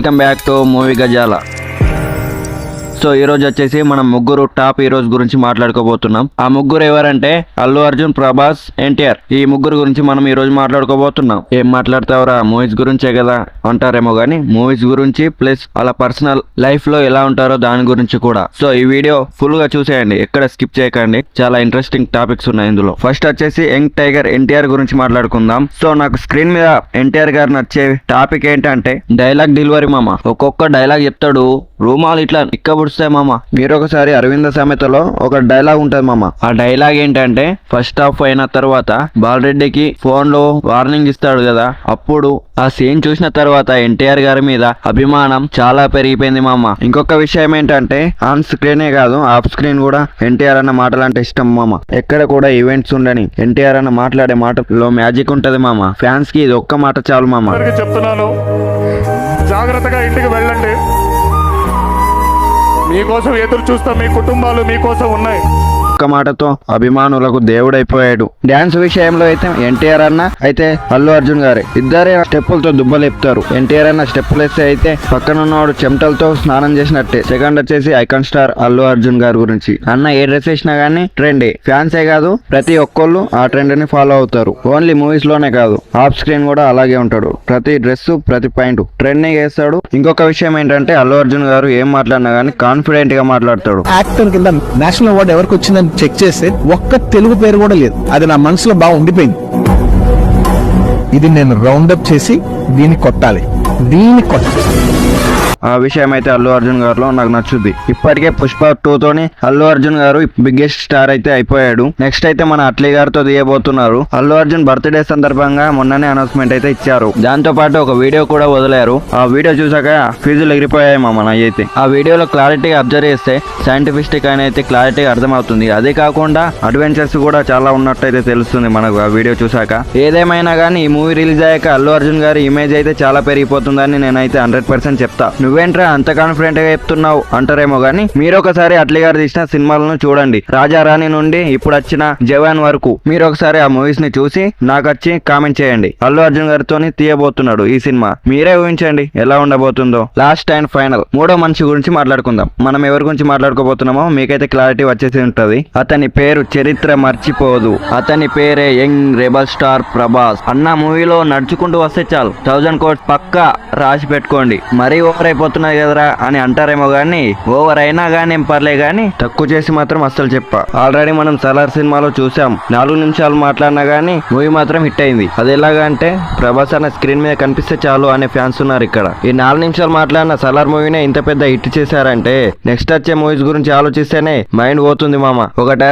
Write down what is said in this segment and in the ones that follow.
Welcome back to movie గజాల. So ఈ రోజు వచ్చేసి మనం ముగ్గురు టాప్ హీరోస్ గురించి మాట్లాడుకోబోతున్నాం. ఆ ముగ్గురు ఎవరంటే అల్లు అర్జున్, ప్రభాస్, ఎన్టీఆర్. ఈ ముగ్గురు గురించి మనం ఈ రోజు మాట్లాడుకోబోతున్నాం. ఏం మాట్లాడతావురా, మూవీస్ గురించే కదా అంటారేమో గానీ మూవీస్ గురించి ప్లస్ వాళ్ళ పర్సనల్ లైఫ్ లో ఎలా ఉంటారో దాని గురించి కూడా. సో ఈ వీడియో ఫుల్ గా చూసేయండి, ఎక్కడ స్కిప్ చేయకండి. చాలా ఇంట్రెస్టింగ్ టాపిక్స్ ఉన్నాయి ఇందులో. ఫస్ట్ వచ్చేసి యంగ్ టైగర్ ఎన్టీఆర్ గురించి మాట్లాడుకుందాం. సో నాకు స్క్రీన్ మీద ఎన్టీఆర్ గారు నచ్చే టాపిక్ ఏంటంటే డైలాగ్ డెలివరీ మామ. ఒక్కొక్క డైలాగ్ చెప్తాడు, రూమాలు ఇట్లా ఇక్కబుడుస్తాయి మామ. మీరు ఒకసారి అరవింద సామెతలో ఒక డైలాగ్ ఉంటది మామ. ఆ డైలాగ్ ఏంటంటే ఫస్ట్ హాఫ్ అయిన తర్వాత బాలరెడ్డికి ఫోన్ లో వార్నింగ్ ఇస్తాడు కదా, అప్పుడు ఆ సీన్ చూసిన తర్వాత ఎన్టీఆర్ గారి మీద అభిమానం చాలా పెరిగిపోయింది మామ. ఇంకొక విషయం ఏంటంటే ఆన్ స్క్రీనే కాదు ఆఫ్ స్క్రీన్ కూడా ఎన్టీఆర్ అన్న మాటలు అంటే ఇష్టం మామ. ఎక్కడ కూడా ఈవెంట్స్ ఉండని ఎన్టీఆర్ అన్న మాట్లాడే మాటలో మ్యాజిక్ ఉంటది మామ. ఫ్యాన్స్ కి ఇది ఒక్క మాట చాలు మామ. చెప్తున్నాను, జాగ్రత్తగా ఇంటికి వెళ్ళండి. మీకోసం ఎదురు చూస్తాం, మీ కుటుంబాలు మీకోసం ఉన్నాయి. ఒక్క మాటతో అభిమానులకు దేవుడైపోయాడు. డాన్స్ విషయంలో అయితే ఎన్టీఆర్ అన్న అయితే అల్లు అర్జున్ గారే ఇద్దరే స్టెప్పులతో దుబ్బలేపుతారు. ఎన్టీఆర్ అన్న స్టెప్పులు వేస్తే అయితే పక్కన ఉన్నవాడు చెమటలతో స్నానం చేసినట్టే. సెకండ్ వచ్చేసి ఐకాన్ స్టార్ అల్లు అర్జున్ గారి గురించి. అన్న ఏ డ్రెస్ వేసినా గానీ ట్రెండే. ఫ్యాన్సే కాదు ప్రతి ఒక్కళ్ళు ఆ ట్రెండ్ ని ఫాలో అవుతారు. ఓన్లీ మూవీస్ లోనే కాదు ఆఫ్ స్క్రీన్ కూడా అలాగే ఉంటాడు. ప్రతి డ్రెస్ ప్రతి పాయింట్ ట్రెండింగ్ వేస్తాడు. ఇంకొక విషయం ఏంటంటే అల్లు అర్జున్ గారు ఏం మాట్లాడినా గానీ కాన్ఫిడెంట్ గా మాట్లాడతాడు. యాక్టర్ కింద నేషనల్ అవార్డు ఎవరికి వచ్చిందని చెక్ చేస్తే ఒక్క తెలుగు పేరు కూడా లేదు. అది నా మనసులో బాగా ఉండిపోయింది. ఇది నేను రౌండప్ చేసి దీన్ని కొట్టాలి. ఆ విషయం అయితే అల్లు అర్జున్ గారిలో నాకు నచ్చుద్ది. ఇప్పటికే పుష్ప 2 తోని అల్లు అర్జున్ గారు బిగ్గెస్ట్ స్టార్ అయితే అయిపోయాడు. నెక్స్ట్ అయితే మన అట్లీ గారితో తీయబోతున్నారు. అల్లు అర్జున్ బర్త్డే సందర్భంగా మొన్ననే అనౌన్స్మెంట్ అయితే ఇచ్చారు. దాంతో పాటు ఒక వీడియో కూడా వదిలారు. ఆ వీడియో చూసాక ఫీజులు ఎగిరిపోయాయి మామ అయితే. ఆ వీడియోలో క్లారిటీగా అబ్జర్వ్ చేస్తే సైంటిఫిస్టిక్ అని అయితే క్లారిటీగా అర్థమవుతుంది. అదే కాకుండా అడ్వెంచర్స్ కూడా చాలా ఉన్నట్టయితే తెలుస్తుంది మనకు ఆ వీడియో చూసాక. ఏదేమైనా కానీ ఈ మూవీ రిలీజ్ అయ్యాక అల్లు అర్జున్ గారి ఇమేజ్ అయితే చాలా పెరిగిపోతుందని నేనైతే 100% చెప్తా. నువ్వేంట్రా అంత కాన్ఫిడెంట్ గా చెప్తున్నావు అంటారేమో గానీ మీరు ఒకసారి అట్లీ గారు తీసిన సినిమాలను చూడండి. రాజా రాణి నుండి ఇప్పుడు వచ్చిన జవాన్ వరకు మీరు ఒకసారి ఆ మూవీస్ ని చూసి నాకు వచ్చి కామెంట్ చేయండి. అల్లు అర్జున్ గారితో తీయబోతున్నాడు ఈ సినిమా. మీరే ఊహించండి ఎలా ఉండబోతుందో. లాస్ట్ అండ్ ఫైనల్ మూడో మనిషి గురించి మాట్లాడుకుందాం. మనం ఎవరి గురించి మాట్లాడుకోబోతున్నామో మీకైతే క్లారిటీ వచ్చేసి ఉంటది. అతని పేరు చరిత్ర మర్చిపోదు. అతని పేరే యంగ్ రెబల్ స్టార్ ప్రభాస్. అన్న మూవీలో నడుచుకుంటూ వస్తే చాలు 1000 కోట్స్ పక్కా రాసి పెట్టుకోండి. మరీ ఓవర్ అయిపోతున్నాయి కదరా అని అంటారేమో గానీ ఓవర్ అయినా గానీ ఏం పర్లే గానీ తక్కువ చేసి మాత్రం అస్సలు చెప్పా. ఆల్రెడీ మనం సలార్ సినిమాలో చూసాం. 4 నిమిషాలు మాట్లాడినా గానీ మూవీ మాత్రం హిట్ అయింది. అది ఎలాగా అంటే ప్రభాస్ అన్న స్క్రీన్ మీద కనిపిస్తే చాలు అనే ఫ్యాన్స్ ఉన్నారు ఇక్కడ. ఈ 4 నిమిషాలు మాట్లాడిన సలార్ మూవీనే ఇంత పెద్ద హిట్ చేశారంటే నెక్స్ట్ వచ్చే మూవీస్ గురించి ఆలోచిస్తేనే మైండ్ పోతుంది మామ. ఒకట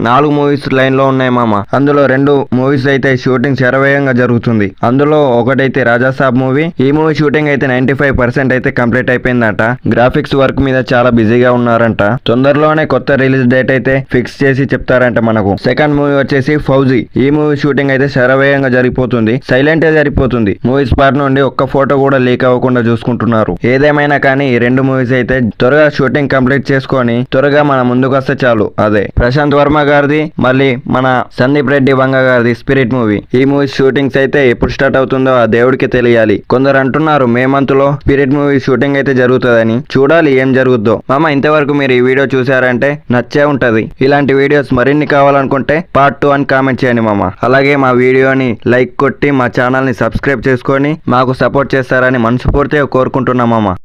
4 మూవీస్ లైన్ లో ఉన్నాయి మామ. అందులో 2 మూవీస్ అయితే షూటింగ్ శరవేగంగా జరుగుతుంది. అందులో ఒకటైతే రాజాసాబ్ మూవీ. ఈ మూవీ షూటింగ్ అయితే 95% అయితే కంప్లీట్ అయిపోయిందంట. గ్రాఫిక్స్ వర్క్ మీద చాలా బిజీగా ఉన్నారంట. తొందరలోనే కొత్త రిలీజ్ డేట్ అయితే ఫిక్స్ చేసి చెప్తారంట మనకు. సెకండ్ మూవీ వచ్చేసి ఫౌజీ. ఈ మూవీ షూటింగ్ అయితే శరవేగంగా జరిగిపోతుంది. సైలెంట్ గా జరిగిపోతుంది. మూవీ స్పాట్ నుండి ఒక్క ఫోటో కూడా లీక్ అవ్వకుండా చూసుకుంటున్నారు. ఏదేమైనా కానీ ఈ 2 మూవీస్ అయితే త్వరగా షూటింగ్ కంప్లీట్ చేసుకొని త్వరగా మన ముందుకు వస్తే చాలు. అదే ప్రశాంత్ వర్మ గారిది మళ్ళీ మన సందీప్ రెడ్డి వంగ గారిది స్పిరిట్ మూవీ. ఈ మూవీ షూటింగ్స్ అయితే ఎప్పుడు స్టార్ట్ అవుతుందో ఆ దేవుడికి తెలియాలి. కొందరు అంటున్నారు మే మంత్ లో స్పిరిట్ మూవీ షూటింగ్ అయితే జరుగుతుందని. చూడాలి ఏం జరుగుద్దో మామ. ఇంతవరకు మీరు ఈ వీడియో చూసారంటే నచ్చే ఉంటది. ఇలాంటి వీడియోస్ మరిన్ని కావాలనుకుంటే పార్ట్ 2 అని కామెంట్ చేయండి మామ. అలాగే మా వీడియోని లైక్ కొట్టి మా ఛానల్ ని సబ్స్క్రైబ్ చేసుకొని మాకు సపోర్ట్ చేస్తారని మనస్ఫూర్తిగా కోరుకుంటున్నాం మామ.